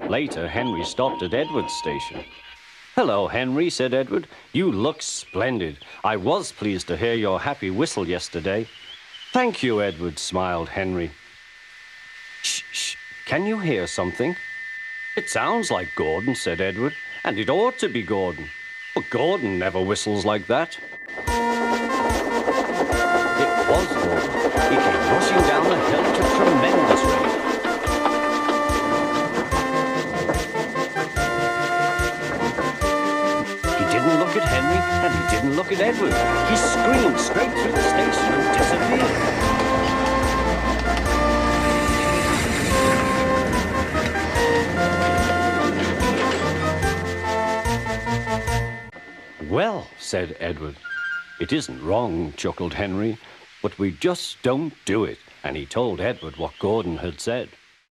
Later, Henry stopped at Edward's station. "Hello, Henry," said Edward. "You look splendid. I was pleased to hear your happy whistle yesterday." "Thank you, Edward," smiled Henry. "Shh, shh. Can you hear something?" "It sounds like Gordon," said Edward, "and it ought to be Gordon. But Gordon never whistles like that." It was Gordon. He came rushing down the hill at a tremendous rate. He didn't look at Henry, and he didn't look at Edward. He screamed straight through the station and disappeared. "Well," said Edward. "It isn't wrong," chuckled Henry, "but we just don't do it." And he told Edward what Gordon had said.